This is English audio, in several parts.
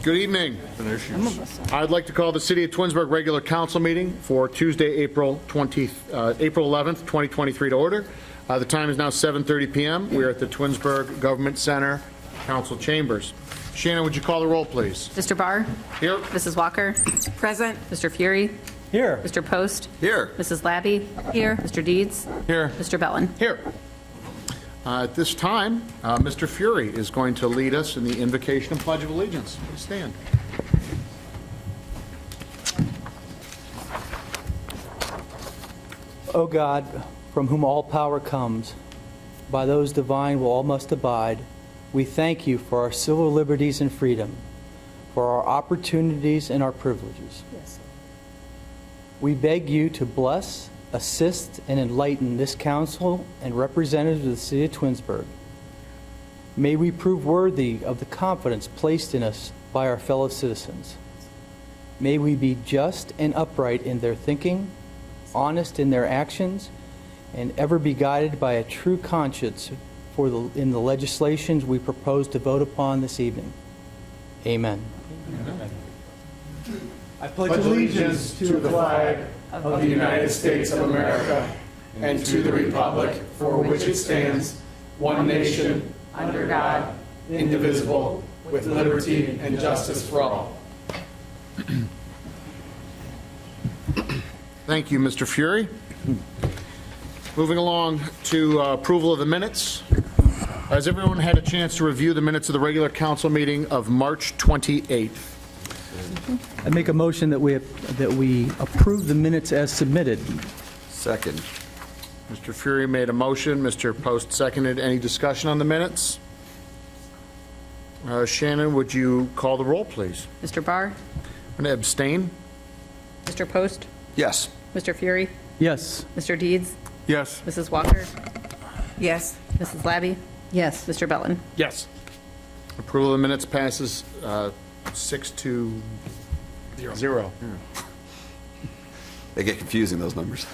Good evening. I'd like to call the City of Twinsburg regular council meeting for Tuesday, April 11th, 2023 to order. The time is now 7:30 p.m. We are at the Twinsburg Government Center Council Chambers. Shannon, would you call the roll, please? Mr. Barr? Here. Mrs. Walker? Present. Mr. Fury? Here. Mr. Post? Here. Mrs. Labby? Here. Mr. Deeds? Here. Mr. Bellin? Here. At this time, Mr. Fury is going to lead us in the invocation and pledge of allegiance. Please stand. O God, from whom all power comes, by those divine will all must abide, we thank you for our civil liberties and freedom, for our opportunities and our privileges. Yes. We beg you to bless, assist, and enlighten this council and representatives of the city of Twinsburg. May we prove worthy of the confidence placed in us by our fellow citizens. May we be just and upright in their thinking, honest in their actions, and ever be guided by a true conscience in the legislations we propose to vote upon this evening. Amen. I pledge allegiance to the flag of the United States of America and to the republic for which it stands, one nation, under God, indivisible, with liberty and justice for all. Thank you, Mr. Fury. Moving along to approval of the minutes. Has everyone had a chance to review the minutes of the regular council meeting of March 28th? I make a motion that we approve the minutes as submitted. Second. Mr. Fury made a motion. Mr. Post seconded. Any discussion on the minutes? Shannon, would you call the roll, please? Mr. Barr? I'm going to abstain. Mr. Post? Yes. Mr. Fury? Yes. Mr. Deeds? Yes. Mrs. Walker? Yes. Mrs. Labby? Yes. Mr. Bellin? Yes. Approval of the minutes passes 6-0. They get confusing, those numbers.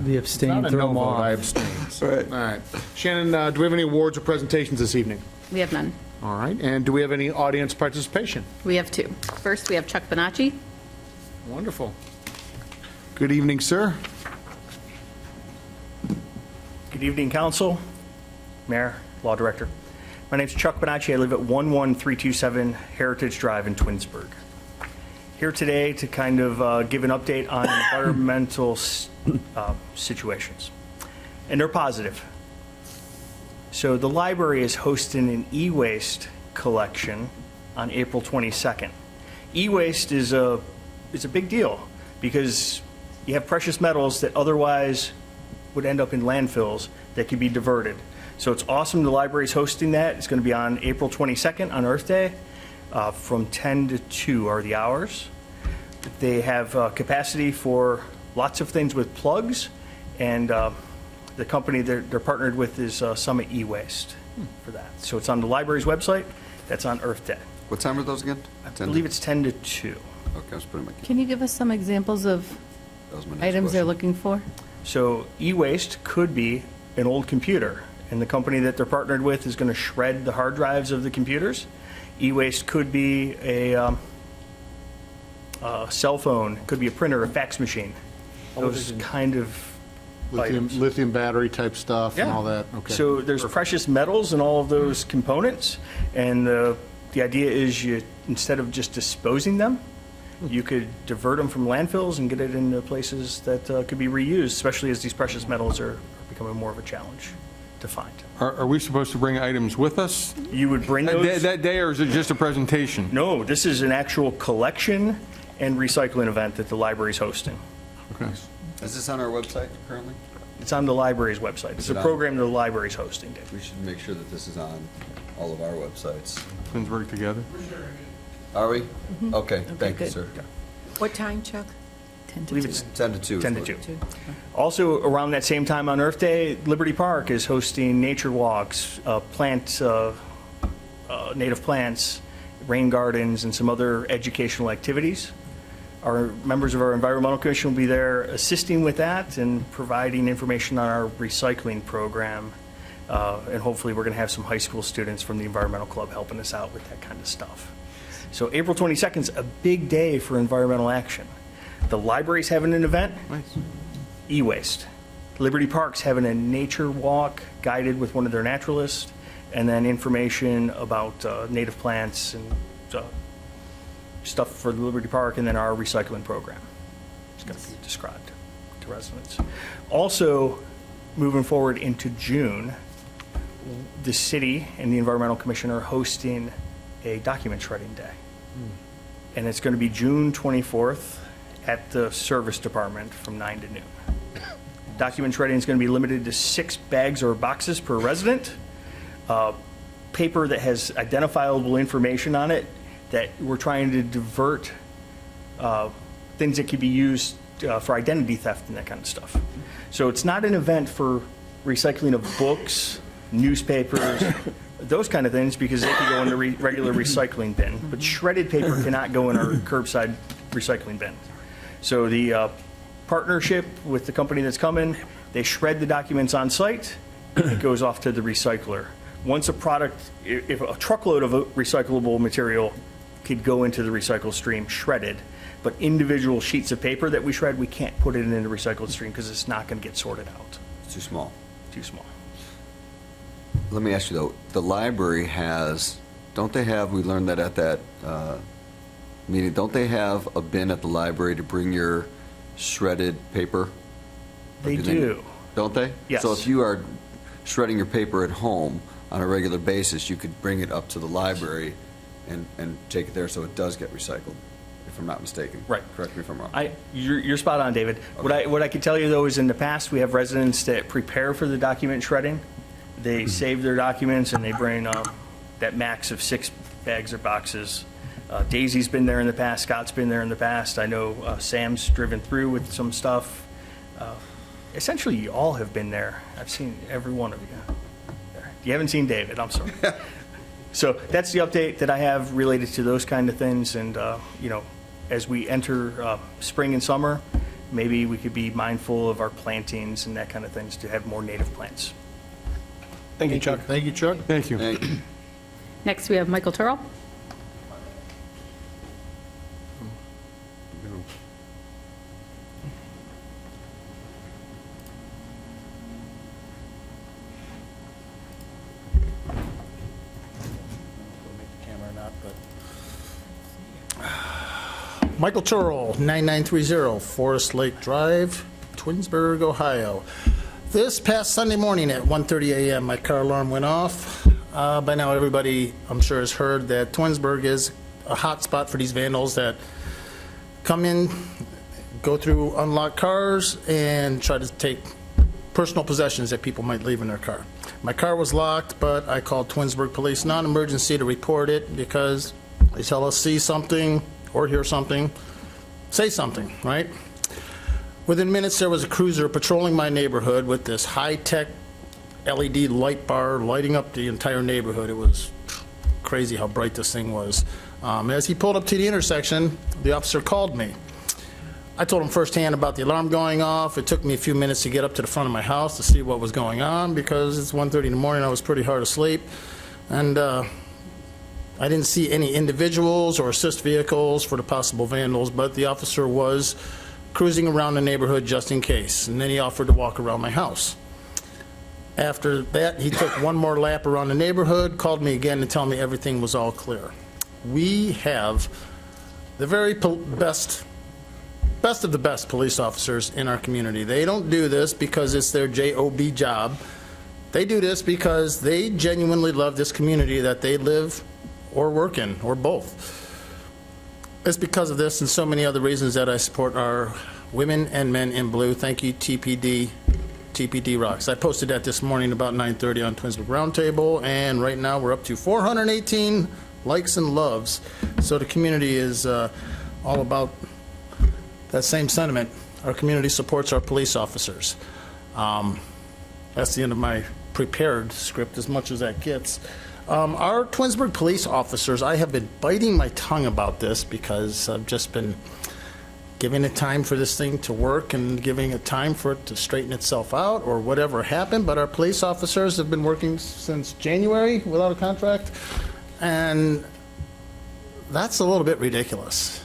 The abstain, Not a throw no them vote, I off. abstain. Right. All right. Shannon, do we have any awards or presentations this evening? We have none. All right. And do we have any audience participation? We have two. First, we have Chuck Bonacci. Wonderful. Good evening, sir. Good evening, Council, Mayor, Law Director. My name's Chuck Bonacci. I live at 11327 Heritage Drive in Twinsburg. Here today to kind of give an update on environmental situations. And they're positive. So the library is hosting an e-waste collection on April 22nd. E-waste is a big deal because you have precious metals that otherwise would end up in landfills that could be diverted. So it's awesome the library's hosting that. It's going to be on April 22nd on Earth Day from 10 to 2 are the hours. They have capacity for lots of things with plugs, and the company they're partnered with is Summit E-Waste for that. So it's on the library's website. That's on Earth Day. What time are those again? I believe it's 10 to 2. Okay, I was putting my... Can you give us some examples of That was my next items they're question. looking for? So e-waste could be an old computer, and the company that they're partnered with is going to shred the hard drives of the computers. E-waste could be a cell phone, could be a printer, a fax machine. Those kind of items. Lithium battery type stuff and Yeah. all that. Okay. So there's precious metals in all of those components, and the idea is you, instead of just disposing them, you could divert them from landfills and get it into places that could be reused, especially as these precious metals are becoming more of a challenge to find. Are we supposed to bring items with us You would bring those? that day, or is it just a presentation? No, this is an actual collection and recycling event that the library's hosting. Okay. Is this on our website currently? It's on the library's website. It's it a on? program the library's hosting, Dave. We should make sure that this is on all of our websites. Twinsburg together? Are we? Okay, thank you, good. sir. What time, Chuck? 10 I believe it's 10 to 2. is 10 to what- 2. Also, around that same time on Earth Day, Liberty Park is hosting nature walks, native plants, rain gardens, and some other educational activities. Our members of our Environmental Commission will be there assisting with that and providing information on our recycling program And hopefully, we're going to have some high school students from the Environmental Club helping us out with that kind of stuff. So April 22nd is a big day for environmental action. The library's having an event. E-waste. Liberty Park's having a nature walk guided with one of their naturalists, and then information about native plants and stuff for the Liberty Park, and then our recycling program. It's going to be described to residents. Also, moving forward into June, the city and the Environmental Commission are hosting a document shredding day. And it's going to be June 24th at the service department from 9 to noon. Document shredding is going to be limited to 6 bags or boxes per resident. Paper that has identifiable information on it, that we're trying to divert things that could be used for identity theft and that kind of stuff. So it's not an event for recycling of books, newspapers, those kind of things, because they could go in the regular recycling bin. But shredded paper cannot go in our curbside recycling bin. So the partnership with the company that's coming, they shred the documents on site, it goes off to the recycler. Once a product, if a truckload of recyclable material could go into the recycle stream shredded, but individual sheets of paper that we shred, we can't put it in the recycled stream because it's not going to get sorted out. It's too small. Too small. Let me ask you though, the library has, don't they have, we learned that at that meeting, don't they have a bin at the library to bring your shredded paper? They do. Don't they? Yes. So if you are shredding your paper at home on a regular basis, you could bring it up to the library and take it there so it does get recycled, if I'm not mistaken. Right. Correct me if I'm wrong. You're spot on, David. What I can tell you though is in the past, we have residents that prepare for the document shredding. They save their documents and they bring that max of 6 bags or boxes. Daisy's been there in the past, Scott's been there in the past. I know Sam's driven through with some stuff. Essentially, you all have been there. I've seen every one of you. You haven't seen David, I'm sorry. So that's the update that I have related to those kind of things. And, as we enter spring and summer, maybe we could be mindful of our plantings and that kind of things to have more native plants. Thank you, Chuck. Thank you, Chuck. Thank you. Thank you. Next, we have Michael Turrell. Michael Turrell, 9930 Forest Lake Drive, Twinsburg, Ohio. This past Sunday morning at 1:30 a.m., my car alarm went off. By now, everybody, I'm sure, has heard that Twinsburg is a hot spot for these vandals that come in, go through unlocked cars, and try to take personal possessions that people might leave in their car. My car was locked, but I called Twinsburg Police non-emergency to report it because they tell us see something or hear something, say something, right? Within minutes, there was a cruiser patrolling my neighborhood with this high-tech LED light bar lighting up the entire neighborhood. It was crazy how bright this thing was. As he pulled up to the intersection, the officer called me. I told him firsthand about the alarm going off. It took me a few minutes to get up to the front of my house to see what was going on because it's 1:30 in the morning. I was pretty hard asleep. And I didn't see any individuals or assist vehicles for the possible vandals, but the officer was cruising around the neighborhood just in case. And then he offered to walk around my house. After that, he took one more lap around the neighborhood, called me again to tell me everything was all clear. We have the very best of the best police officers in our community. They don't do this because it's their JOB job. They do this because they genuinely love this community that they live or work in, or both. It's because of this and so many other reasons that I support our women and men in blue. Thank you, TPD. TPD rocks. I posted that this morning about 9:30 on Twinsburg Roundtable, and right now we're up to 418 likes and loves. So the community is all about that same sentiment. Our community supports our police officers. That's the end of my prepared script, as much as that gets. Our Twinsburg police officers, I have been biting my tongue about this because I've just been giving it time for this thing to work and giving it time for it to straighten itself out or whatever happened, but our police officers have been working since January without a contract, and that's a little bit ridiculous.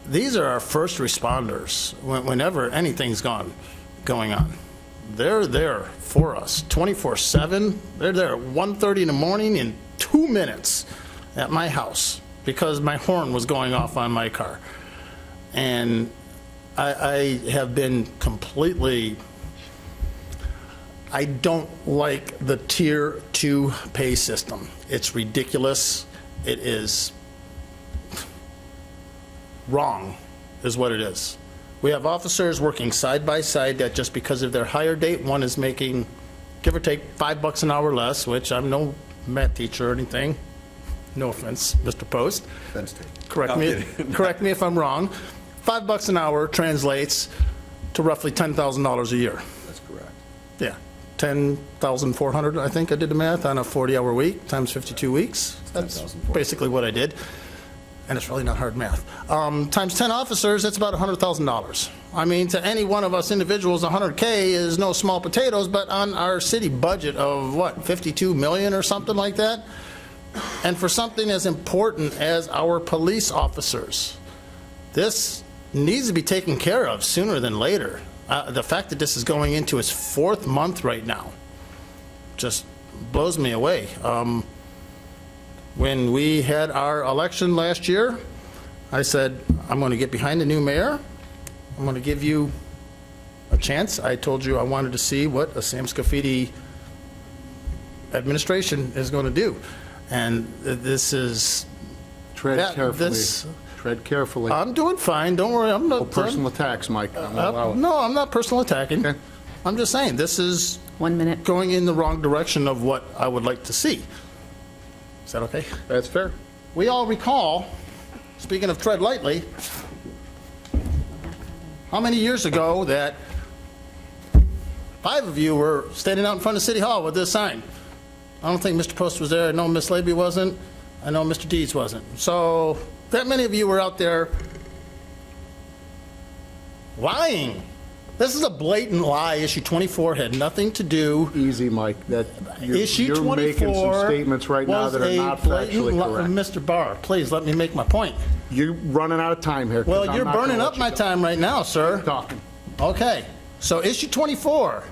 These are our first responders whenever anything's going on. They're there for us 24/7. They're there at 1:30 in the morning in 2 minutes at my house because my horn was going off on my car. And I have been completely, I don't like the Tier 2 pay system. It's ridiculous. It is wrong, is what it is. We have officers working side by side that just because of their higher date, one is making, give or take, $5 an hour less, which I'm no math teacher or anything. No offense, Mr. Post. Offense taken. Correct me if I'm wrong. $5 an hour translates to roughly $10,000 a year. That's correct. Yeah, 10,400, I think I did the math, on a 40-hour week, times 52 weeks. That's 10,400. basically what I did, and it's really not hard math. Times 10 officers, that's about $100,000. I mean, to any one of us individuals, 100K is no small potatoes, but on our city budget of, what, 52 million or something like that? And for something as important as our police officers, this needs to be taken care of sooner than later. The fact that this is going into its 4th month right now just blows me away. When we had our election last year, I said, I'm going to get behind the new mayor. I'm going to give you a chance. I told you I wanted to see what a Sam Scafidi administration is going to do. And this is... Tread carefully. Tread carefully. I'm doing fine, don't worry, I'm not... No personal attacks, Mike. I'm not allowed. No, I'm not personal attacking. Okay. I'm just saying, this is 1 minute. going in the wrong direction of what I would like to see. Is that okay? That's fair. We all recall, speaking of tread lightly, how many years ago that 5 of you were standing out in front of City Hall with this sign. I don't think Mr. Post was there, I know Ms. Labey wasn't, I know Mr. Deeds wasn't. So, that many of you were out there lying. This is a blatant lie. Issue 24 had nothing to do. Easy, Mike. Issue You're 24 making some statements right now that are not factually correct. Mr. Barr, please let me make my point. You're running out of time here. 'cause Well, I'm you're not gonna burning let up you my go. time right now, sir. Talking. Okay, so issue 24,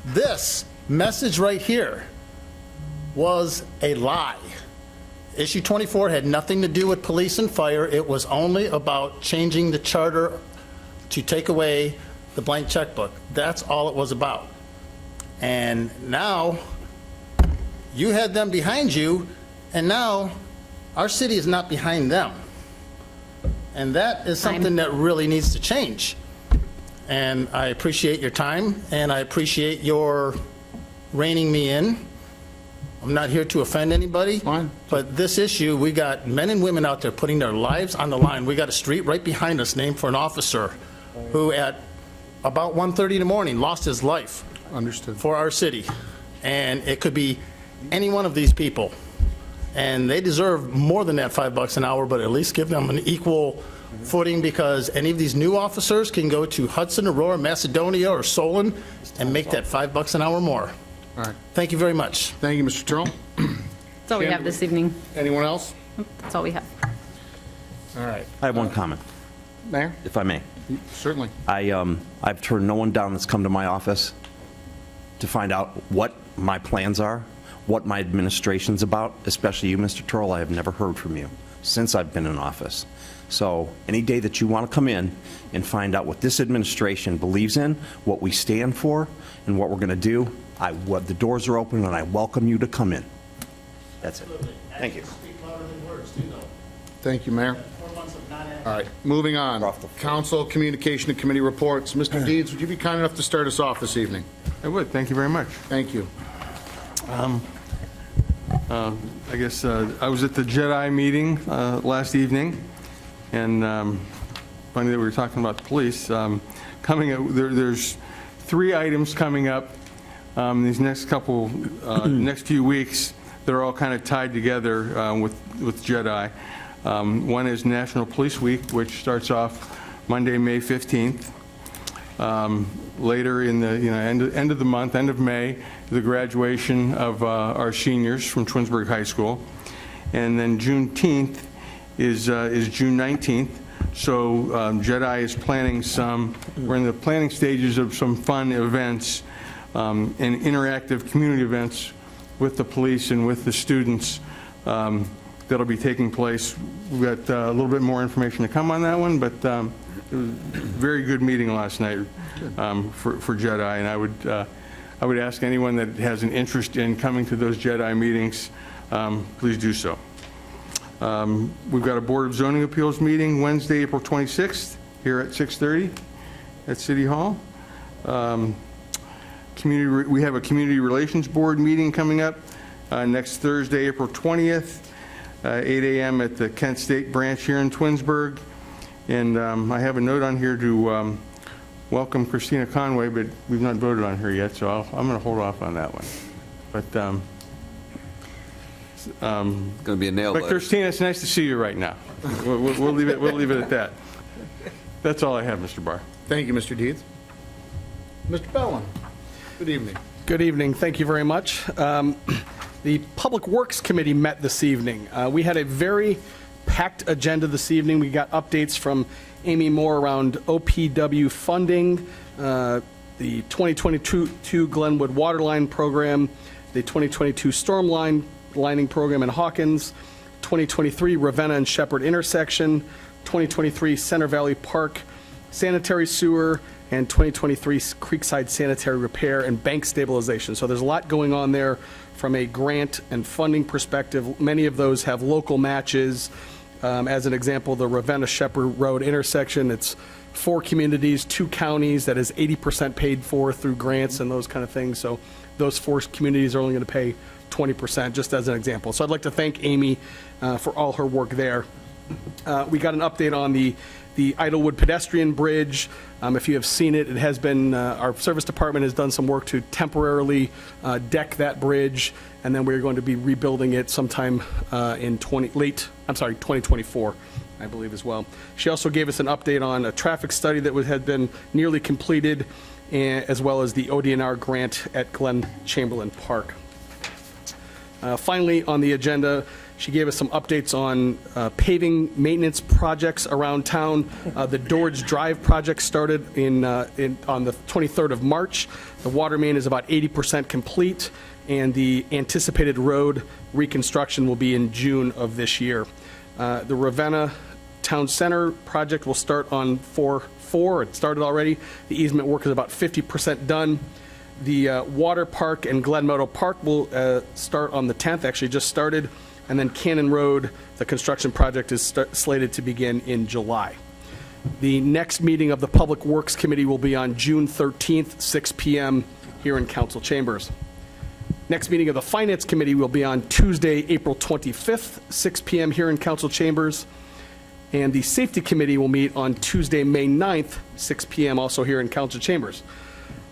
this message right here was a lie. Issue 24 had nothing to do with police and fire. It was only about changing the charter to take away the blank checkbook. That's all it was about. And now, you had them behind you, and now our city is not behind them. And that is something that really needs to change. And I appreciate your time, and I appreciate your reining me in. I'm not here to offend anybody. Fine. But this issue, we got men and women out there putting their lives on the line. We got a street right behind us named for an officer who at about 1:30 in the morning lost his life Understood. for our city. And it could be any one of these people. And they deserve more than that $5 an hour, but at least give them an equal footing, because any of these new officers can go to Hudson, Aurora, Macedonia, or Solon and make that $5 an hour more. All right. Thank you very much. Thank you, Mr. Turl. That's all we have this evening. Anyone else? That's all we have. All right. I have one comment, Mayor? if I may. Certainly. I've turned no one down that's come to my office to find out what my plans are, what my administration's about, especially you, Mr. Turl. I have never heard from you since I've been in office. So any day that you want to come in and find out what this administration believes in, what we stand for, and what we're going to do, the doors are open, and I welcome you to come in. That's it. Thank you. Thank you, Mayor. All right, moving on. Council Communication and Committee Reports. Mr. Deeds, would you be kind enough to start us off this evening? I would, thank you very much. Thank you. I guess I was at the Jedi meeting last evening, and funny that we were talking about the police. Coming up, there's 3 items coming up these next few weeks. They're all kind of tied together with Jedi. One is National Police Week, which starts off Monday, May 15th. Later in the end of the month, end of May, the graduation of our seniors from Twinsburg High School. And then Juneteenth is June 19th. So JEDI is planning we're in the planning stages of some fun events and interactive community events with the police and with the students that'll be taking place. We've got a little bit more information to come on that one, but it was a very good meeting last night for JEDI, and I would ask anyone that has an interest in coming to those JEDI meetings, please do so. We've got a Board of Zoning Appeals meeting Wednesday, April 26th, here at 6:30 at City Hall. We have a Community Relations Board meeting coming up next Thursday, April 20th, 8 a.m. at the Kent State Branch here in Twinsburg. And I have a note on here to welcome Christina Conway, but we've not voted on her yet, so I'm going to hold off on that one. But Going to be a nail but biter. Christina, it's nice to see you right now. We'll leave it at that. That's all I have, Mr. Barr. Thank you, Mr. Deeds. Mr. Bellin, good evening. Good evening. Thank you very much. The Public Works Committee met this evening. We had a very packed agenda this evening. We got updates from Amy Moore around OPW funding, the 2022 Glenwood Waterline Program, the 2022 Storm Lining Program in Hawkins, 2023 Ravenna and Shepherd intersection, 2023 Center Valley Park sanitary sewer, and 2023 Creekside sanitary repair and bank stabilization. So there's a lot going on there from a grant and funding perspective. Many of those have local matches. As an example, the Ravenna Shepherd Road intersection, it's 4 communities, 2 counties, that is 80% paid for through grants and those kind of things. So those 4 communities are only going to pay 20%, just as an example. So I'd like to thank Amy for all her work there. We got an update on the Idlewood pedestrian bridge. If you have seen it, it has been, our service department has done some work to temporarily deck that bridge, and then we're going to be rebuilding it sometime in 2024, I believe, as well. She also gave us an update on a traffic study that had been nearly completed, as well as the ODNR grant at Glen Chamberlain Park. Finally, on the agenda, she gave us some updates on paving maintenance projects around town. The Dorridge Drive project started on the 23rd of March. The water main is about 80% complete, and the anticipated road reconstruction will be in June of this year. The Ravenna Town Center project will start on 4/4. It started already. The easement work is about 50% done. The Water Park and Glen Meadow Park will start on the 10th, actually just started. And then Cannon Road, the construction project is slated to begin in July. The next meeting of the Public Works Committee will be on June 13th, 6 p.m. here in Council Chambers. Next meeting of the Finance Committee will be on Tuesday, April 25th, 6 p.m. here in Council Chambers. And the Safety Committee will meet on Tuesday, May 9th, 6 p.m. also here in Council Chambers.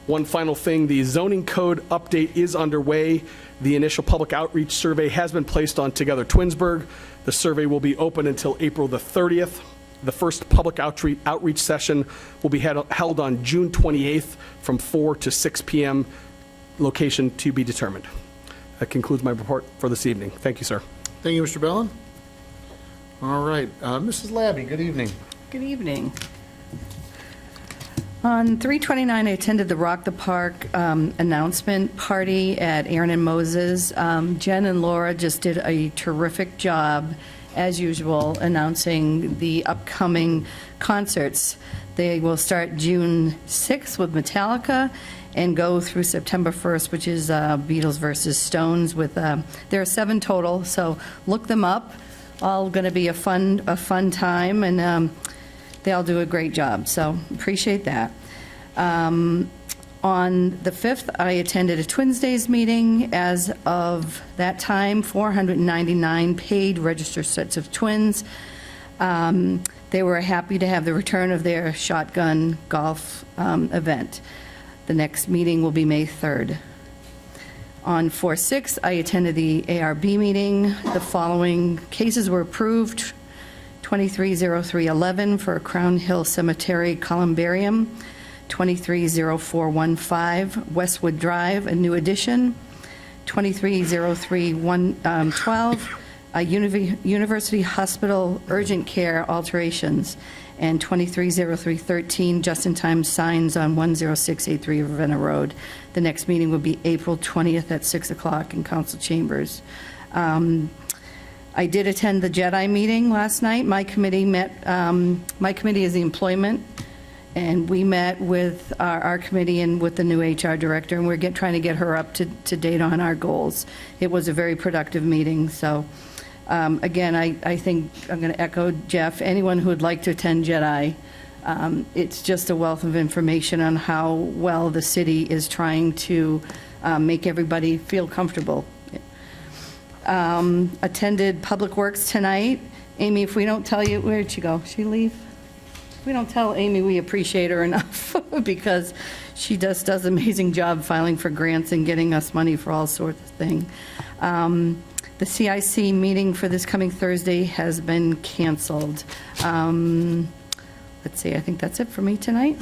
One final thing, the zoning code update is underway. The initial public outreach survey has been placed on Together Twinsburg. The survey will be open until April the 30th. The first public outreach session will be held on June 28th from 4 to 6 p.m. Location to be determined. That concludes my report for this evening. Thank you, sir. Thank you, Mr. Bellin. All right, Mrs. Labby, good evening. Good evening. On 3/29, I attended the Rock the Park announcement party at Aaron and Moses. Jen and Laura just did a terrific job, as usual, announcing the upcoming concerts. They will start June 6th with Metallica and go through September 1st, which is Beatles versus Stones. There are 7 total, so look them up. All going to be a fun time, and they all do a great job, so appreciate that. On the 5th, I attended a Twins Days meeting. As of that time, 499 paid registered sets of twins. They were happy to have the return of their shotgun golf event. The next meeting will be May 3rd. On 4/6, I attended the ARB meeting. The following cases were approved 230311 for Crown Hill Cemetery Columbarium, 230415 Westwood Drive, a new addition, 230312 University Hospital Urgent Care alterations, and 230313 just-in-time signs on 10683 Ravenna Road. The next meeting will be April 20th at 6 o'clock in council chambers. I did attend the JEDI meeting last night. My committee met, my committee is the employment, and we met with our committee and with the new HR director, and we're trying to get her up to date on our goals. It was a very productive meeting, so again, I think I'm going to echo Jeff. Anyone who would like to attend JEDI, it's just a wealth of information on how well the city is trying to make everybody feel comfortable. Attended Public Works tonight. Amy, if we don't tell you, where'd she go? She leave? We don't tell Amy we appreciate her enough because she just does an amazing job filing for grants and getting us money for all sorts of things. The CIC meeting for this coming Thursday has been canceled. Let's see, I think that's it for me tonight.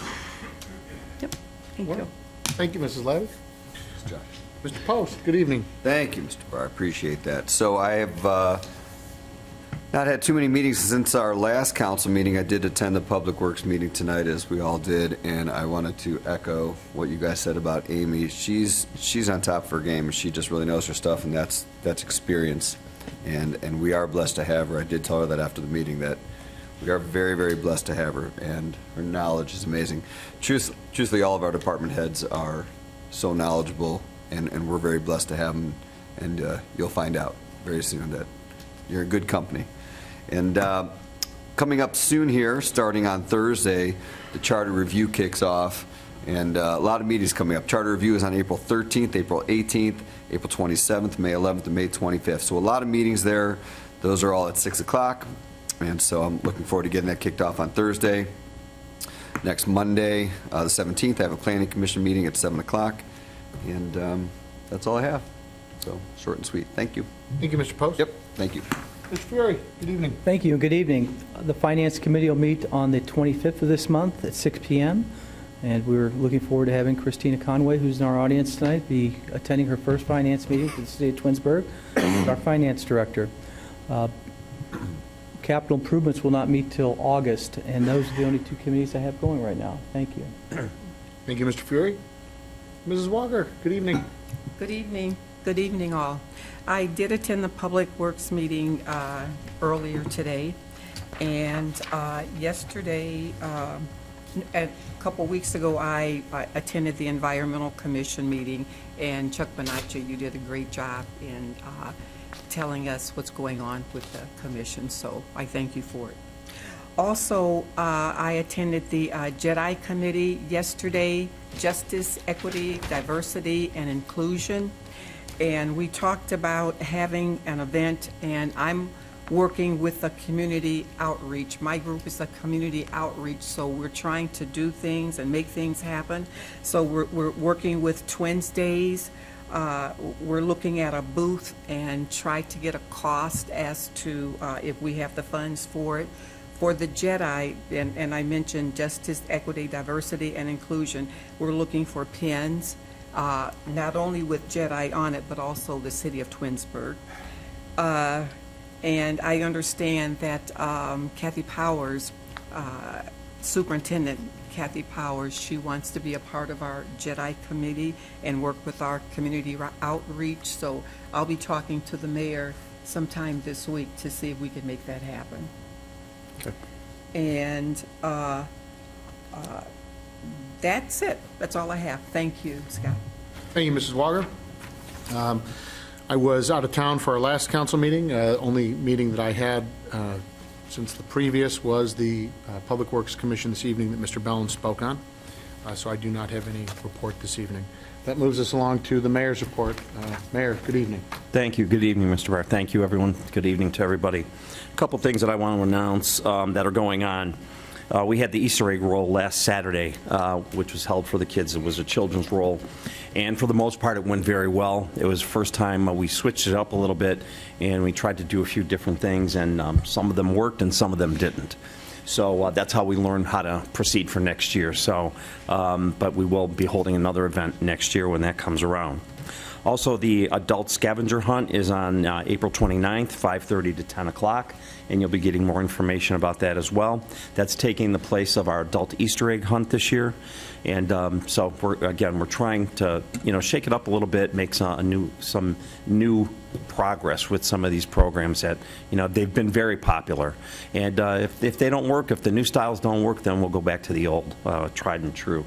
Yep, thank you. Thank you, Mrs. Levy. Mr. Post, good evening. Thank you, Mr. Barr. I appreciate that. So I have not had too many meetings since our last council meeting. I did attend the Public Works meeting tonight, as we all did, and I wanted to echo what you guys said about Amy. She's on top of her game. She just really knows her stuff, and that's experience. And we are blessed to have her. I did tell her that after the meeting, that we are very, very blessed to have her, and her knowledge is amazing. Truthfully, all of our department heads are so knowledgeable, and we're very blessed to have them, and you'll find out very soon that you're in good company. And coming up soon here, starting on Thursday, the Charter Review kicks off, and a lot of meetings coming up. Charter Review is on April 13th, April 18th, April 27th, May 11th, and May 25th. So a lot of meetings there. Those are all at 6 o'clock, and so I'm looking forward to getting that kicked off on Thursday. Next Monday, the 17th, I have a Planning Commission meeting at 7 o'clock. And that's all I have. So, short and sweet. Thank you. Thank you, Mr. Post. Yep, thank you. Mr. Fury, good evening. Thank you, and good evening. The Finance Committee will meet on the 25th of this month at 6 p.m., and we're looking forward to having Christina Conway, who's in our audience tonight, be attending her first finance meeting for the city of Twinsburg with our finance director. Capital improvements will not meet till August, and those are the only two committees I have going right now. Thank you. Thank you, Mr. Fury. Mrs. Walker, good evening. Good evening. Good evening, all. I did attend the Public Works meeting earlier today, and yesterday, a couple weeks ago, I attended the Environmental Commission meeting, and Chuck Bonacci, you did a great job in telling us what's going on with the commission, so I thank you for it. Also, I attended the JEDI committee yesterday, Justice, Equity, Diversity, and Inclusion, and we talked about having an event, and I'm working with a community outreach. My group is a community outreach, so we're trying to do things and make things happen. So we're working with Twins Days. We're looking at a booth and try to get a cost as to if we have the funds for it. For the JEDI, and I mentioned Justice, Equity, Diversity, and Inclusion, we're looking for pins, not only with JEDI on it, but also the city of Twinsburg. And I understand that Kathy Powers, Superintendent Kathy Powers, she wants to be a part of our JEDI committee and work with our community outreach. So I'll be talking to the mayor sometime this week to see if we can make that happen. Okay. And that's it. That's all I have. Thank you, Scott. Thank you, Mrs. Walker. I was out of town for our last council meeting. Only meeting that I had since the previous was the Public Works Commission this evening that Mr. Bellin spoke on. So I do not have any report this evening. That moves us along to the mayor's report. Mayor, good evening. Thank you. Good evening, Mr. Barr. Thank you, everyone. Good evening to everybody. A couple things that I want to announce that are going on. We had the Easter egg roll last Saturday, which was held for the kids. It was a children's roll, and for the most part, it went very well. It was the first time we switched it up a little bit, and we tried to do a few different things, and some of them worked and some of them didn't. So that's how we learned how to proceed for next year. So, but we will be holding another event next year when that comes around. Also, the adult scavenger hunt is on April 29th, 5:30 to 10 o'clock, and you'll be getting more information about that as well. That's taking the place of our adult Easter egg hunt this year. And so, we're trying to, shake it up a little bit, make some new progress with some of these programs that, they've been very popular. And if they don't work, if the new styles don't work, then we'll go back to the old, tried and true.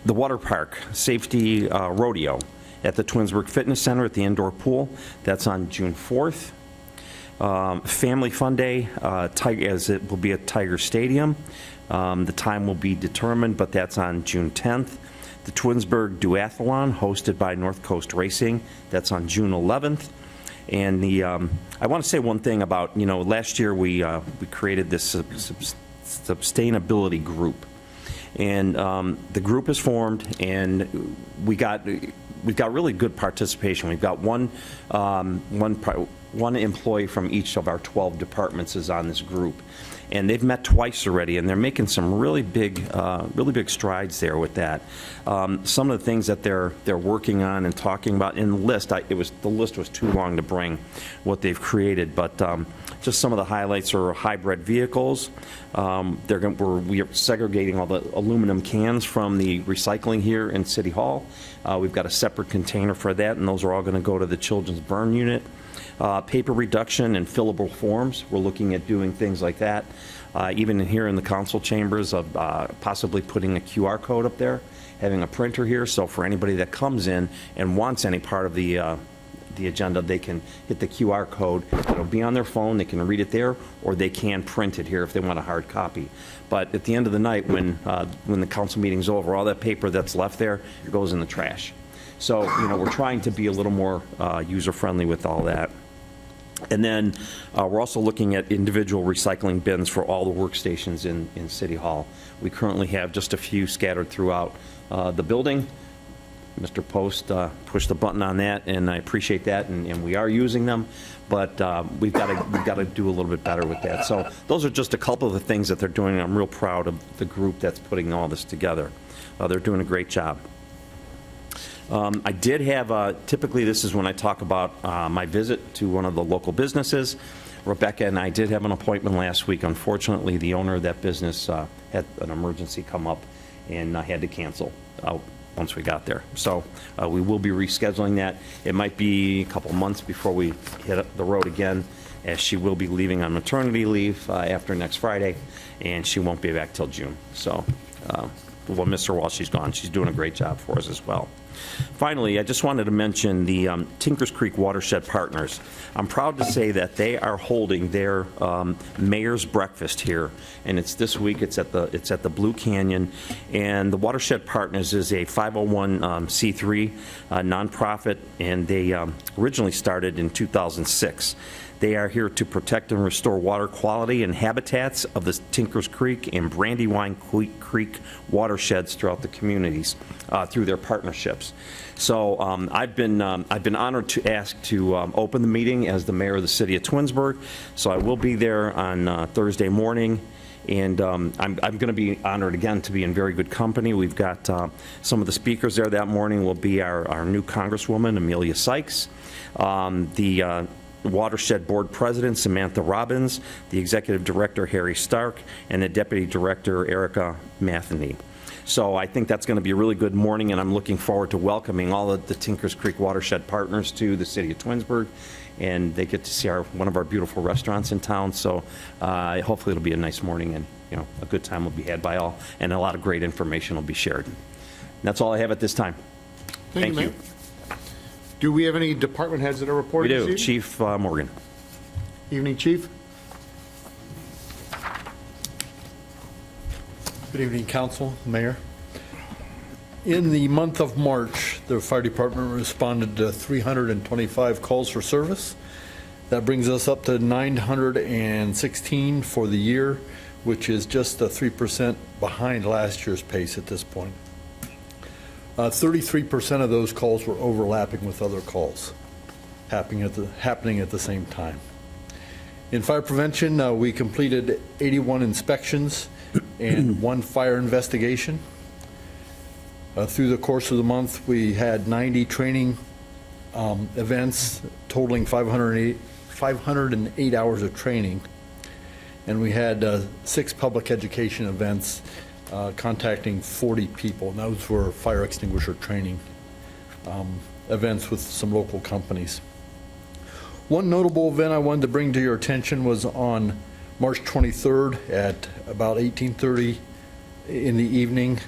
The water park safety rodeo at the Twinsburg Fitness Center at the indoor pool. That's on June 4th. Family Fun Day, as it will be at Tiger Stadium. The time will be determined, but that's on June 10th. The Twinsburg Duathlon, hosted by North Coast Racing. That's on June 11th. And I want to say one thing about, last year we created this sustainability group. And the group is formed, and we've got really good participation. We've got one employee from each of our 12 departments is on this group, and they've met twice already, and they're making some really big strides there with that. Some of the things that they're working on and talking about in the list, the list was too long to bring what they've created, but just some of the highlights are hybrid vehicles. We are segregating all the aluminum cans from the recycling here in City Hall. We've got a separate container for that, and those are all going to go to the children's burn unit. Paper reduction and fillable forms. We're looking at doing things like that. Even here in the council chambers of possibly putting a QR code up there, having a printer here, so for anybody that comes in and wants any part of the agenda, they can hit the QR code. It'll be on their phone. They can read it there, or they can print it here if they want a hard copy. But at the end of the night, when the council meeting's over, all that paper that's left there goes in the trash. So, we're trying to be a little more user-friendly with all that. And then we're also looking at individual recycling bins for all the workstations in City Hall. We currently have just a few scattered throughout the building. Mr. Post pushed the button on that, and I appreciate that, and we are using them, but we've got to do a little bit better with that. So those are just a couple of the things that they're doing, and I'm real proud of the group that's putting all this together. They're doing a great job. I did have, typically this is when I talk about my visit to one of the local businesses. Rebecca and I did have an appointment last week. Unfortunately, the owner of that business had an emergency come up, and I had to cancel once we got there. So we will be rescheduling that. It might be a couple months before we hit the road again, as she will be leaving on maternity leave after next Friday, and she won't be back till June. So we'll miss her while she's gone. She's doing a great job for us as well. Finally, I just wanted to mention the Tinkers Creek Watershed Partners. I'm proud to say that they are holding their mayor's breakfast here, and it's this week. It's at the Blue Canyon, and the Watershed Partners is a 501c3 nonprofit, and they originally started in 2006. They are here to protect and restore water quality and habitats of the Tinkers Creek and Brandywine Creek watersheds throughout the communities through their partnerships. So I've been honored to ask to open the meeting as the mayor of the city of Twinsburg. So I will be there on Thursday morning. And I'm going to be honored again to be in very good company. We've got some of the speakers there that morning will be our new Congresswoman, Amelia Sykes, the Watershed Board President, Samantha Robbins, the Executive Director, Harry Stark, and the Deputy Director, Erica Matheny. So I think that's going to be a really good morning, and I'm looking forward to welcoming all of the Tinkers Creek Watershed partners to the city of Twinsburg, and they get to see one of our beautiful restaurants in town. So hopefully it'll be a nice morning, and a good time will be had by all, and a lot of great information will be shared. And that's all I have at this time. Thank you. Mayor. Do we have any department heads that are reporting We this do. evening? Chief Morgan. Evening, Chief. Good evening, Council, Mayor. In the month of March, the fire department responded to 325 calls for service. That brings us up to 916 for the year, which is just 3% behind last year's pace at this point. 33% of those calls were overlapping with other calls happening at the same time. In fire prevention, we completed 81 inspections and 1 fire investigation. Through the course of the month, we had 90 training events totaling 508 hours of training. And we had 6 public education events contacting 40 people. And those were fire extinguisher training events with some local companies. One notable event I wanted to bring to your attention was on March 23rd at about 18:30 in the evening.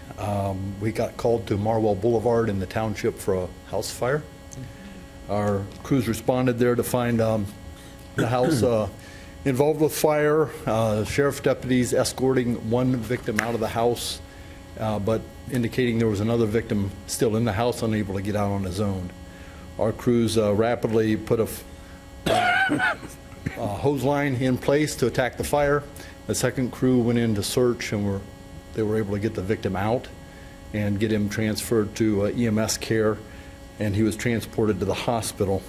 We got called to Marwell Boulevard in the township for a house fire. Our crews responded there to find the house involved with fire, sheriff's deputies escorting 1 victim out of the house, but indicating there was another victim still in the house, unable to get out on his own. Our crews rapidly put a hose line in place to attack the fire. The second crew went in to search, and they were able to get the victim out and get him transferred to EMS care, and he was transported to the hospital.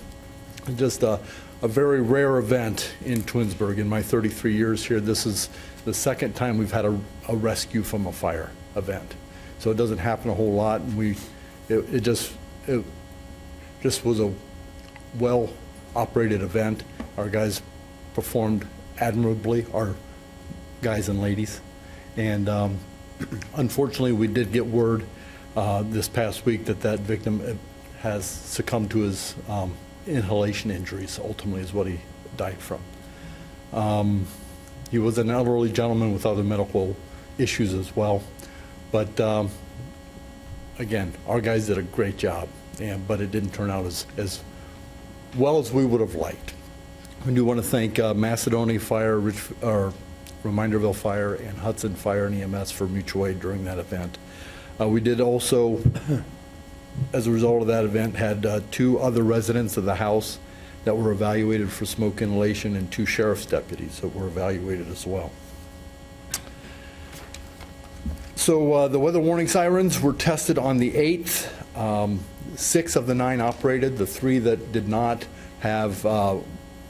Just a very rare event in Twinsburg. In my 33 years here, this is the second time we've had a rescue from a fire event. So it doesn't happen a whole lot, and it just was a well-operated event. Our guys performed admirably, our guys and ladies. And unfortunately, we did get word this past week that victim has succumbed to his inhalation injuries, ultimately is what he died from. He was an elderly gentleman with other medical issues as well. But again, our guys did a great job, but it didn't turn out as well as we would have liked. We do want to thank Macedonia Fire, Reminderville Fire, and Hudson Fire and EMS for mutual aid during that event. We did also, as a result of that event, had 2 other residents of the house that were evaluated for smoke inhalation and 2 sheriff's deputies that were evaluated as well. So the weather warning sirens were tested on the 8th. 6 of the 9 operated. The 3 that did not have,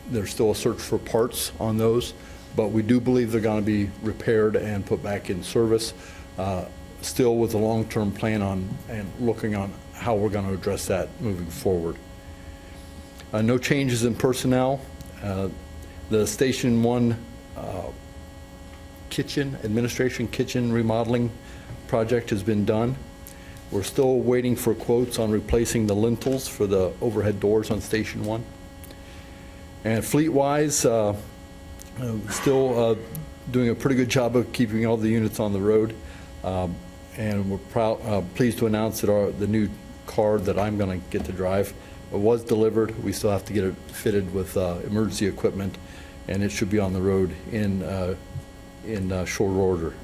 there's still a search for parts on those, but we do believe they're going to be repaired and put back in service, still with a long-term plan on and looking on how we're going to address that moving forward. No changes in personnel. The Station 1 administration kitchen remodeling project has been done. We're still waiting for quotes on replacing the lintels for the overhead doors on Station 1. And fleet-wise, still doing a pretty good job of keeping all the units on the road. And we're pleased to announce that the new car that I'm going to get to drive was delivered. We still have to get it fitted with emergency equipment, and it should be on the road in short order.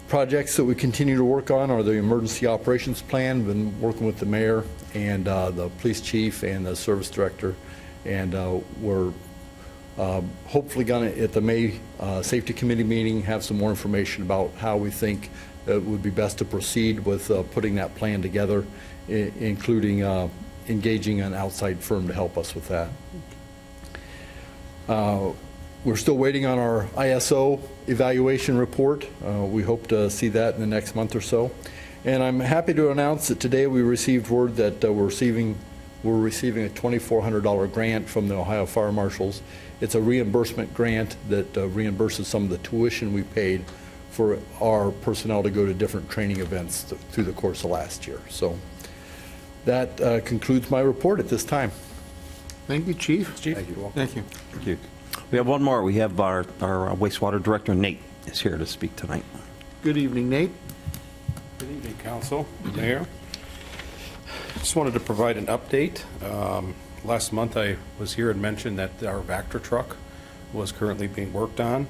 Projects that we continue to work on are the emergency operations plan. We've been working with the mayor and the police chief and the service director, and we're hopefully going to, at the May Safety Committee meeting, have some more information about how we think it would be best to proceed with putting that plan together, including engaging an outside firm to help us with that. We're still waiting on our ISO evaluation report. We hope to see that in the next month or so. And I'm happy to announce that today we received word that we're receiving a $2,400 grant from the Ohio Fire Marshals. It's a reimbursement grant that reimburses some of the tuition we paid for our personnel to go to different training events through the course of last year. So that concludes my report at this time. Thank you, Chief. Thank you. Thank you. Thank you. We have one more. We have our wastewater director, Nate, is here to speak tonight. Good evening, Nate. Good evening, Council, Mayor. Just wanted to provide an update. Last month I was here and mentioned that our Vector truck was currently being worked on.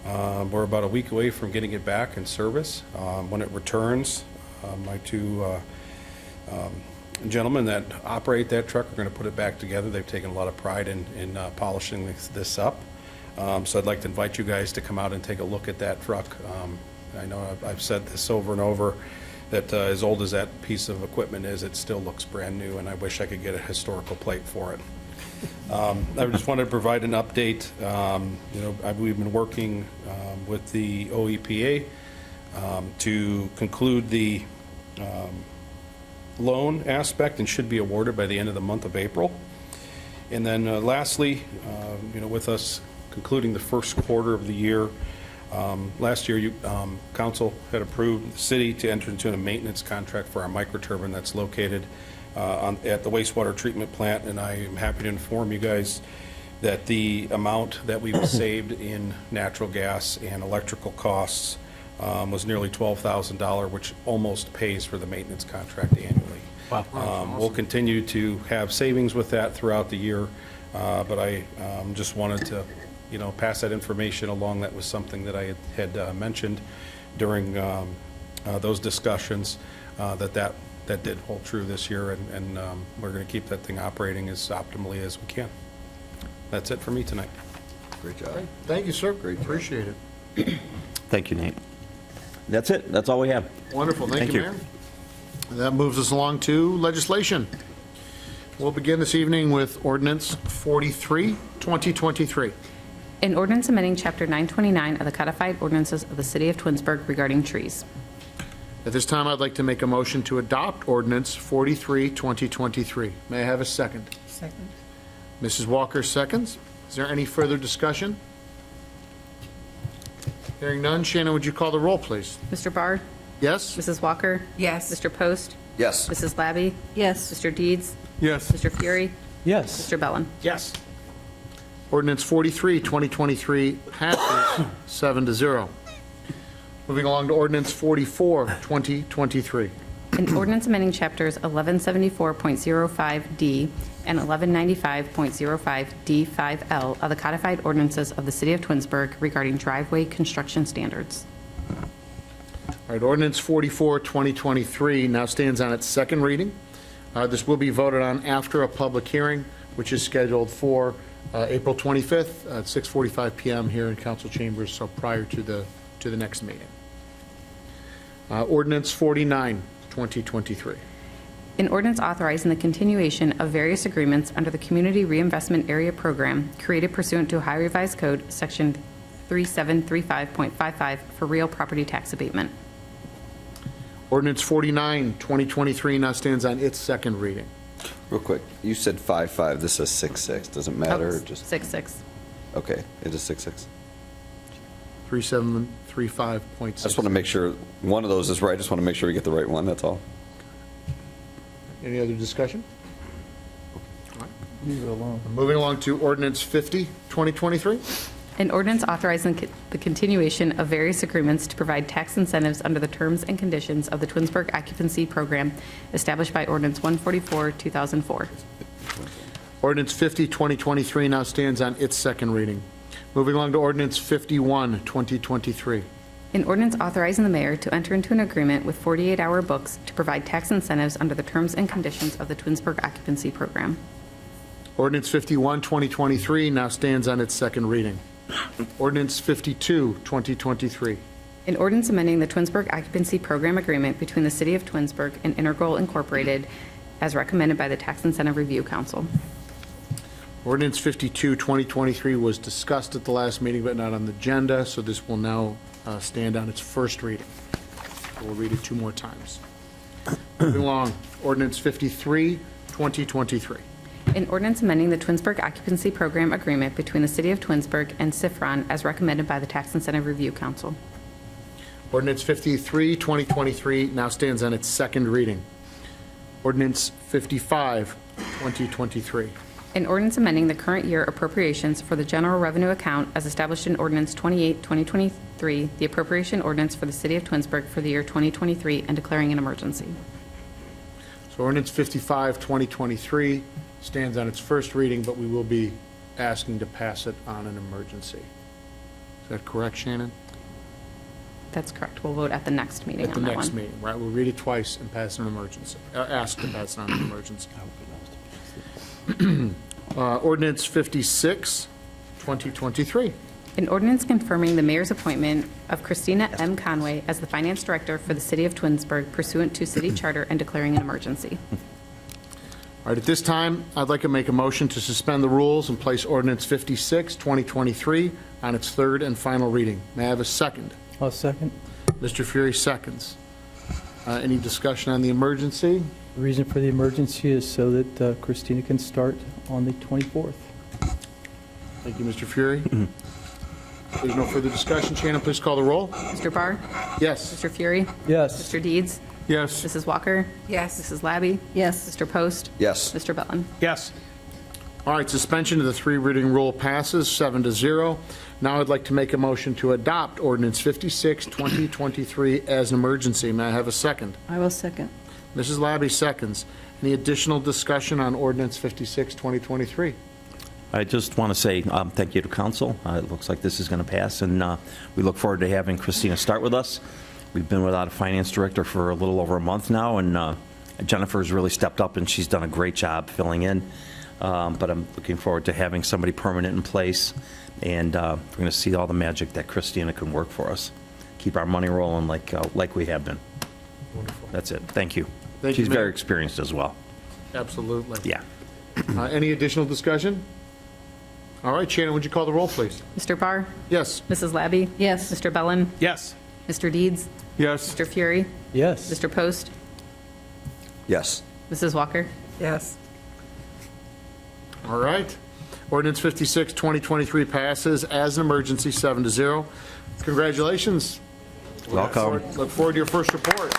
We're about a week away from getting it back in service. When it returns, my 2 gentlemen that operate that truck are going to put it back together. They've taken a lot of pride in polishing this up. So I'd like to invite you guys to come out and take a look at that truck. I know I've said this over and over, that as old as that piece of equipment is, it still looks brand new, and I wish I could get a historical plate for it. I just wanted to provide an update. We've been working with the OEPA to conclude the loan aspect, and should be awarded by the end of the month of April. And then lastly, with us concluding the first quarter of the year, last year, council had approved the city to enter into a maintenance contract for our microturbine that's located at the wastewater treatment plant, and I am happy to inform you guys that the amount that we've saved in natural gas and electrical costs was nearly $12,000, which almost pays for the maintenance contract annually. Wow. We'll continue to have savings with that throughout the year, but I just wanted to pass that information along. That was something that I had mentioned during those discussions, that did hold true this year, and we're going to keep that thing operating as optimally as we can. That's it for me tonight. Great job. Thank you, sir. Great job. Appreciate it. Thank you, Nate. That's it. That's all we have. Wonderful. Thank Thank you, you. Mayor. And that moves us along to legislation. We'll begin this evening with Ordinance 43, 2023. An ordinance amending Chapter 929 of the codified ordinances of the City of Twinsburg regarding trees. At this time, I'd like to make a motion to adopt Ordinance 43, 2023. May I have a second? Second. Mrs. Walker seconds. Is there any further discussion? Hearing none, Shannon, would you call the roll, please? Mr. Barr? Yes? Mrs. Walker? Yes. Mr. Post? Yes. Mrs. Labby? Yes. Mr. Deeds? Yes. Mr. Fury? Yes. Mr. Bellin? Yes. Ordinance 43, 2023 passes 7-0. Moving along to Ordinance 44, 2023. An ordinance amending Chapters 1174.05D and 1195.05D5L of the codified ordinances of the City of Twinsburg regarding driveway construction standards. All right, Ordinance 44, 2023 now stands on its second reading. This will be voted on after a public hearing, which is scheduled for April 25th at 6:45 PM here in council chambers, so prior to the next meeting. Ordinance 49, 2023. An ordinance authorizing the continuation of various agreements under the Community Reinvestment Area Program created pursuant to Ohio Revised Code, Section 3735.55 for real property tax abatement. Ordinance 49, 2023 now stands on its second reading. Real quick, you said 5-5, this is 6-6, doesn't matter, or just, 6-6. okay, it is 6-6. 3735.6. I just want to make sure one of those is right, I just want to make sure we get the right one, that's all. Any other discussion? Leave it alone. Moving along to Ordinance 50, 2023. An ordinance authorizing the continuation of various agreements to provide tax incentives under the terms and conditions of the Twinsburg Occupancy Program established by Ordinance 144, 2004. Ordinance 50, 2023 now stands on its second reading. Moving along to Ordinance 51, 2023. An ordinance authorizing the mayor to enter into an agreement with 48 Hour Books to provide tax incentives under the terms and conditions of the Twinsburg Occupancy Program. Ordinance 51, 2023 now stands on its second reading. Ordinance 52, 2023. An ordinance amending the Twinsburg Occupancy Program Agreement between the City of Twinsburg and Integral Incorporated as recommended by the Tax Incentive Review Council. Ordinance 52, 2023 was discussed at the last meeting but not on the agenda, so this will now stand on its first reading. We'll read it two more times. Moving along, Ordinance 53, 2023. An ordinance amending the Twinsburg Occupancy Program Agreement between the City of Twinsburg and SIFRON as recommended by the Tax Incentive Review Council. Ordinance 53, 2023 now stands on its second reading. Ordinance 55, 2023. An ordinance amending the current year appropriations for the general revenue account as established in Ordinance 28, 2023, the appropriation ordinance for the City of Twinsburg for the year 2023, and declaring an emergency. So Ordinance 55, 2023 stands on its first reading, but we will be asking to pass it on an emergency. Is that correct, Shannon? That's correct. We'll vote at the next meeting At the on that next one. meeting, right? We'll read it twice and pass an emergency, ask to pass it on an emergency. Ordinance 56, 2023. An ordinance confirming the mayor's appointment of Christina M. Conway as the finance director for the city of Twinsburg pursuant to city charter and declaring an emergency. All right, at this time, I'd like to make a motion to suspend the rules and place ordinance 56, 2023 on its third and final reading. May I have a second? I'll second. Mr. Fury seconds. Any discussion on the emergency? The reason for the emergency is so that Christina can start on the 24th. Thank you, Mr. Fury. There's no further discussion. Shannon, please call the roll. Mr. Barr? Yes. Mr. Fury? Yes. Mr. Deeds? Yes. Mrs. Walker? Yes. Mrs. Labby? Yes. Mr. Post? Yes. Mr. Bellin? Yes. All right, suspension of the three reading rule passes 7-0. Now I'd like to make a motion to adopt ordinance 56, 2023 as an emergency. May I have a second? I will second. Mrs. Labby seconds. Any additional discussion on ordinance 56, 2023? I just want to say thank you to council. It looks like this is going to pass, and we look forward to having Christina start with us. We've been without a finance director for a little over a month now, and Jennifer's really stepped up, and she's done a great job filling in. But I'm looking forward to having somebody permanent in place, and we're going to see all the magic that Christina can work for us. Keep our money rolling like we have been. Wonderful. That's it. Thank you. Thank you, She's Mayor. very experienced as well. Absolutely. Yeah. Any additional discussion? All right, Shannon, would you call the roll, please? Mr. Barr? Yes. Mrs. Labby? Yes. Mr. Bellin? Yes. Mr. Deeds? Yes. Mr. Fury? Yes. Mr. Post? Yes. Mrs. Walker? Yes. All right. Ordinance 56, 2023 passes as an emergency, 7-0. Congratulations. Welcome. Look forward to your first report.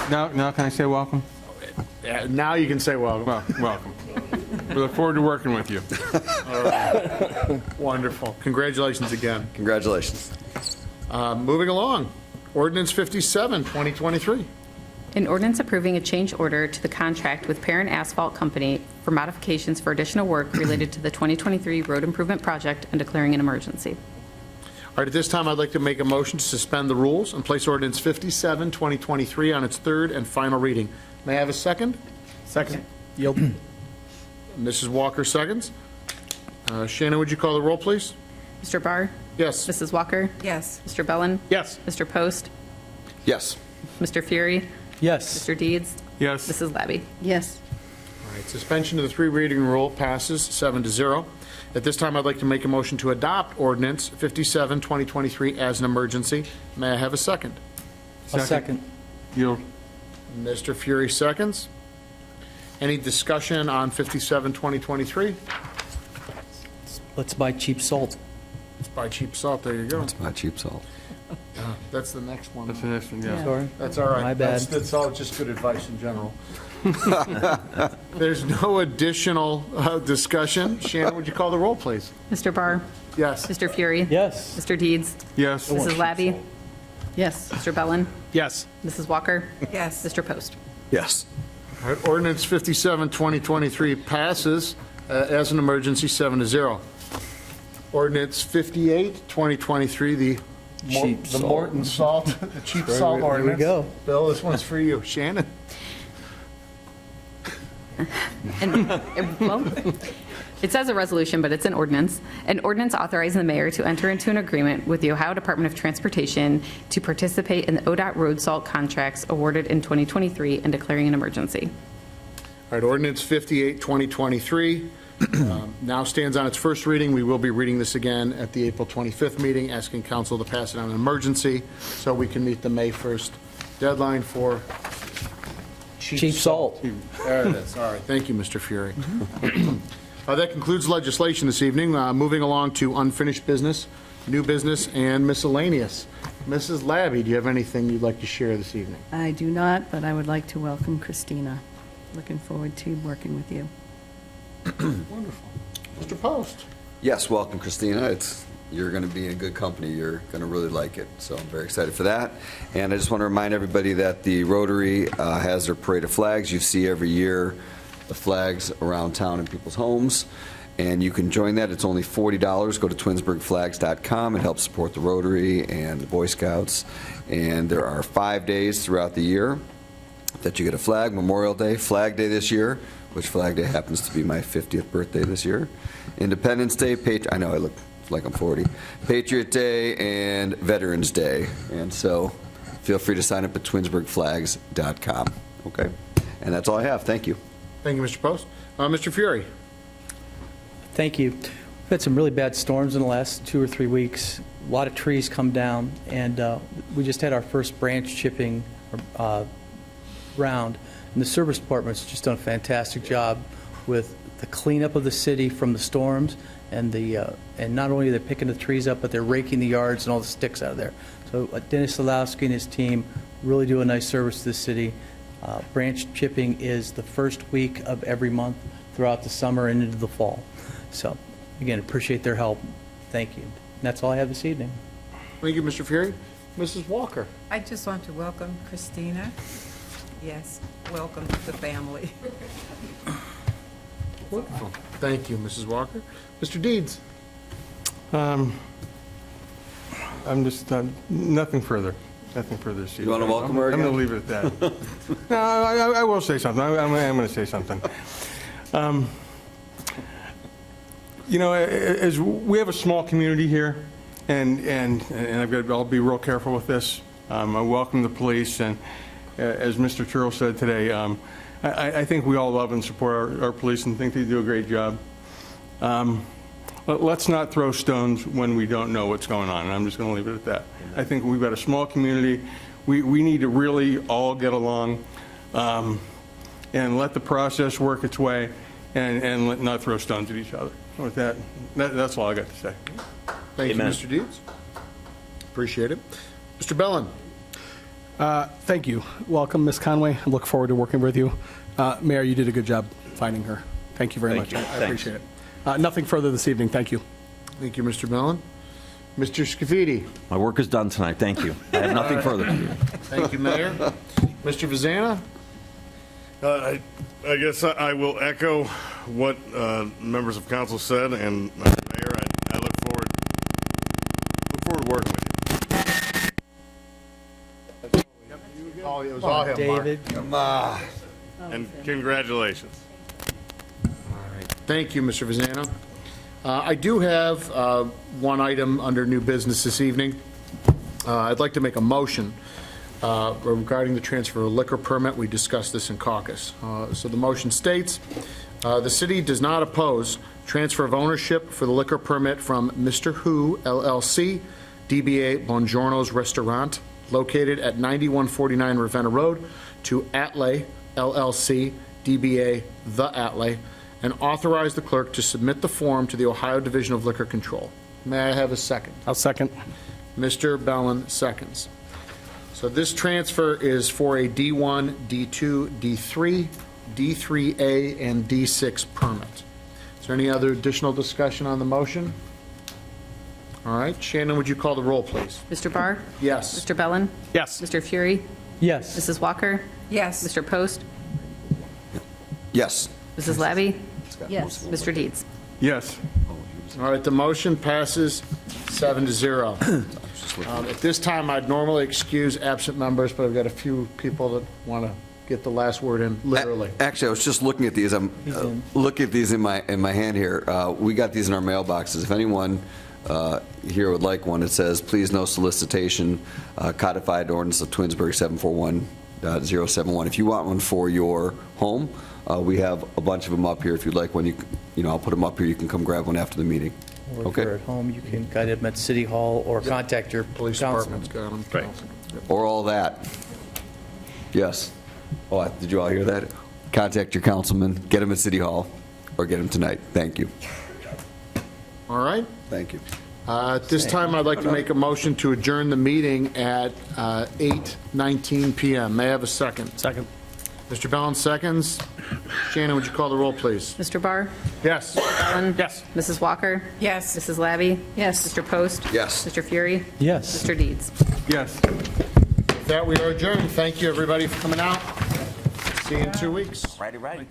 Now can I say welcome? Now you can say welcome. Well, welcome. We look forward to working with you. Wonderful. Congratulations again. Congratulations. Moving along. Ordinance 57, 2023. An ordinance approving a change order to the contract with Parent Asphalt Company for modifications for additional work related to the 2023 road improvement project and declaring an emergency. All right, at this time, I'd like to make a motion to suspend the rules and place ordinance 57, 2023 on its third and final reading. May I have a second? Second. Yield. Mrs. Walker seconds. Shannon, would you call the roll, please? Mr. Barr? Yes. Mrs. Walker? Yes. Mr. Bellin? Yes. Mr. Post? Yes. Mr. Fury? Yes. Mr. Deeds? Yes. Mrs. Labby? Yes. All right, suspension of the three reading rule passes 7-0. At this time, I'd like to make a motion to adopt ordinance 57, 2023 as an emergency. May I have a second? I'll second. Yield. Mr. Fury seconds. Any discussion on 57, 2023? Let's buy cheap salt. Let's buy cheap salt, there you go. It's my cheap salt. That's the next one. That's the next one, yeah. Sorry. That's all right. My bad. That's all just good advice in general. There's no additional discussion. Shannon, would you call the roll, please? Mr. Barr? Yes. Mr. Fury? Yes. Mr. Deeds? Yes. Mrs. Labby? Yes. Mr. Bellin? Yes. Mrs. Walker? Yes. Mr. Post? Yes. All right, ordinance 57, 2023 passes as an emergency, 7-0. Ordinance 58, 2023, the Cheap salt. Morton salt, the cheap salt Here we ordinance. go. Bill, this one's for you. Shannon? Well, it says a resolution, but it's an ordinance. An ordinance authorizing the mayor to enter into an agreement with the Ohio Department of Transportation to participate in the ODOT road salt contracts awarded in 2023 and declaring an emergency. All right, ordinance 58, 2023 now stands on its first reading. We will be reading this again at the April 25th meeting, asking council to pass it on an emergency so we can meet the May 1st deadline for Cheap salt. There it is. All right, thank you, Mr. Fury. That concludes legislation this evening. Moving along to unfinished business, new business, and miscellaneous. Mrs. Labby, do you have anything you'd like to share this evening? I do not, but I would like to welcome Christina. Looking forward to working with you. Wonderful. Mr. Post? Yes, welcome, Christina. You're going to be in good company. You're going to really like it. So I'm very excited for that. And I just want to remind everybody that the Rotary has their parade of flags. You see every year the flags around town in people's homes. and you can join that. It's only $40. Go to twinsburgflags.com. It helps support the Rotary and the Boy Scouts. And there are 5 days throughout the year that you get a flag. Memorial Day, Flag Day this year, which Flag Day happens to be my 50th birthday this year. Independence Day, I know I look like I'm 40. Patriot Day and Veterans Day. And so feel free to sign up at twinsburgflags.com. Okay? And that's all I have. Thank you. Thank you, Mr. Post. Mr. Fury? Thank you. We've had some really bad storms in the last 2 or 3 weeks. A lot of trees come down, and we just had our first branch chipping round. And the service department's just done a fantastic job with the cleanup of the city from the storms, and not only are they picking the trees up, but they're raking the yards and all the sticks out of there. So Dennis Solowski and his team really do a nice service to the city. Branch chipping is the first week of every month throughout the summer and into the fall. So, again, appreciate their help. Thank you. And that's all I have this evening. Thank you, Mr. Fury. Mrs. Walker? I just want to welcome Christina. Yes, welcome to the family. Wonderful. Thank you, Mrs. Walker. Mr. Deeds? I'm just, nothing further. Nothing further this evening. You want to welcome her I'm again? going to leave it at that. No, I will say something. I'm going to say something. You know, as we have a small community here, and I'll be real careful with this. I welcome the police, and as Mr. Turl said today, I think we all love and support our police and think they do a great job. But let's not throw stones when we don't know what's going on, and I'm just going to leave it at that. I think we've got a small community. We need to really all get along and let the process work its way and not throw stones at each other. With that's all I got to say. Thank you, Mr. Deeds. Appreciate it. Mr. Bellin? Thank you. Welcome, Ms. Conway. I look forward to working with you. Mayor, you did a good job finding her. Thank you very much. I appreciate it. Nothing further this evening. Thank you. Thank you, Mr. Bellin. Mr. Scafidi? My work is done tonight, thank you. I have nothing further to do. Thank you, Mayor. Mr. Vazana? I guess I will echo what members of council said, and Mayor, I look forward to working with you. Oh, it was all him, David. Come on. And congratulations. Thank you, Mr. Vazana. I do have one item under new business this evening. I'd like to make a motion regarding the transfer of a liquor permit. We discussed this in caucus. So the motion states, the city does not oppose transfer of ownership for the liquor permit from Mr. Who LLC, DBA Buongiorno's Restaurant, located at 9149 Ravenna Road, to Atley LLC, DBA The Atley, and authorize the clerk to submit the form to the Ohio Division of Liquor Control. May I have a second? I'll second. Mr. Bellin seconds. So this transfer is for a D1, D2, D3, D3A, and D6 permit. Is there any other additional discussion on the motion? All right, Shannon, would you call the roll, please? Mr. Barr? Yes. Mr. Bellin? Yes. Mr. Fury? Yes. Mrs. Walker? Yes. Mr. Post? Yes. Mrs. Labby? Yes. Mr. Deeds? Yes. All right, the motion passes 7-0. At this time, I'd normally excuse absent members, but I've got a few people that want to get the last word in, literally. Actually, I was just looking at these. I'm looking at these in my hand here. We got these in our mailboxes. If anyone here would like one, it says, please no solicitation, codified ordinance of Twinsburg 741.071. If you want one for your home, we have a bunch of them up here. If you'd like one, I'll put them up here. You can come grab one after the meeting. Or if Okay. you're at home, you can guide them at City Hall or contact your Police councilman. department's got them. Or all that. Yes. Oh, did you all hear that? Contact your councilman, get him at City Hall, or get him tonight. Thank you. All right. Thank you. At this time, I'd like to make a motion to adjourn the meeting at 8:19 PM. May I have a second? Second. Mr. Bellin seconds. Shannon, would you call the roll, please? Mr. Barr? Yes. Bellin? Yes. Mrs. Walker? Yes. Mrs. Labby? Yes. Mr. Post? Yes. Mr. Fury? Yes. Mr. Deeds? Yes. With that, we are adjourned. Thank you, everybody, for coming out. See you in 2 weeks. Righty, right.